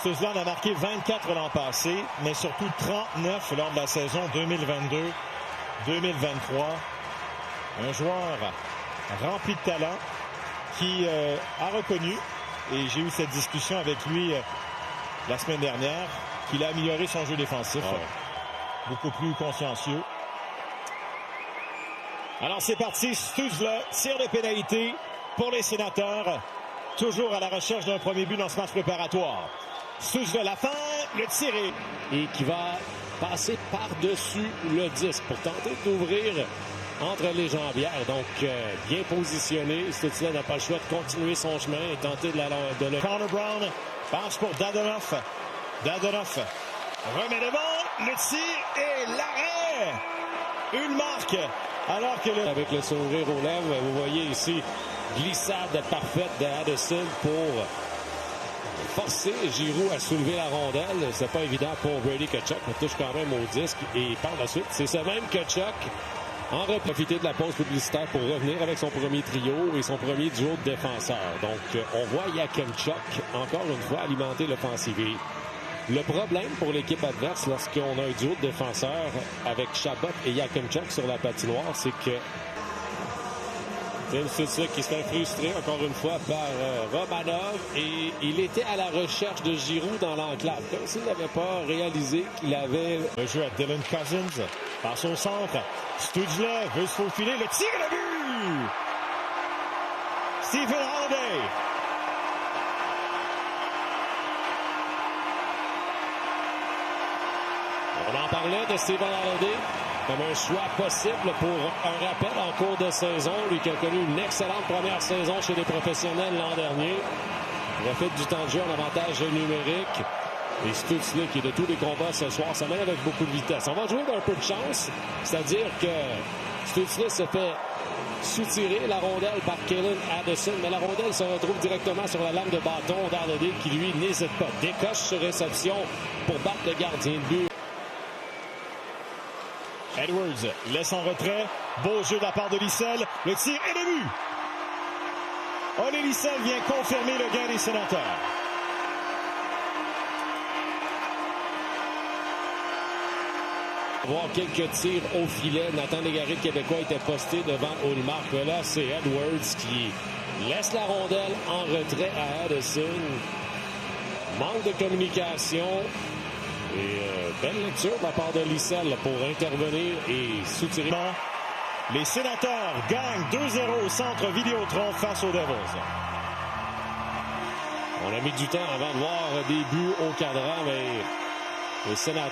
Stutzle a marqué 24 l'an passé, mais surtout 39 lors de la saison 2022-2023. Un joueur rempli de talent qui a reconnu, et j'ai eu cette discussion avec lui la semaine dernière, qu'il a amélioré son jeu défensif. Beaucoup plus consciencieux. Alors c'est parti, Stutzle, tir de pénalité pour les Sénateurs. Toujours à la recherche d'un premier but dans ce match préparatoire. Stutzle, la fin, le tiré. Et qui va passer par-dessus le disque pour tenter d'ouvrir entre les jambières. Donc, bien positionné. Stutzle n'a pas le choix de continuer son chemin et tenter de le... Connor Brown passe pour Dadonov. Dadonov remet devant, le tir et l'arrêt. Une marque. Alors que Avec le sourire aux lèvres, vous voyez ici, glissade parfaite de Addison pour forcer Giroux à soulever la rondelle. C'est pas évident pour Brady Tkachuk, mais touche quand même au disque. Et par la suite, c'est ce même Tkachuk en profiter de la pause publicitaire pour revenir avec son premier trio et son premier duo de défenseurs. Donc, on voit Yakemchuk, encore une fois, alimenter l'offensive. Le problème pour l'équipe adverse, lorsqu'on a un duo de défenseurs avec Chabot et Yakemchuk sur la patinoire, c'est que Tim Stutzle qui se fait frustrer encore une fois par Romanov, et il était à la recherche de Giroux dans l'enclave, comme s'il n'avait pas réalisé qu'il avait... Le jeu à Dylan Cousins, passe au centre, Stutzle veut se faufiler, le tir et le but! Stephen Holiday. On en parlait de Stephen Holiday comme un choix possible pour un rappel en cours de saison. Lui qui a connu une excellente première saison chez les professionnels l'an dernier. Profite du temps de jeu en avantage numérique. Et Stutzle qui est de tous les combats ce soir, ça mène avec beaucoup de vitesse. On va jouer d'un peu de chance, c'est-à-dire que Stutzle se fait soutirer la rondelle par Calen Addison, mais la rondelle se retrouve directement sur la lame de bâton d'Holiday qui lui n'hésite pas. Décoche sur réception pour battre le gardien de but. Edwards laisse en retrait. Beau jeu de la part de Lissel. Le tir et le but. Ole Lissel vient confirmer le gain des Sénateurs. Voir quelques tirs au filet. Nathan Légaré, le Québécois, était posté devant Ullmark. Mais là, c'est Edwards qui laisse la rondelle en retrait à Addison. Manque de communication. Et belle lecture de la part de Lissel pour intervenir et soutirer. Les Sénateurs gagnent 2-0 au centre Vidéotron face aux Devils. On a mis du temps avant de voir des buts au cadran, mais les Sénateurs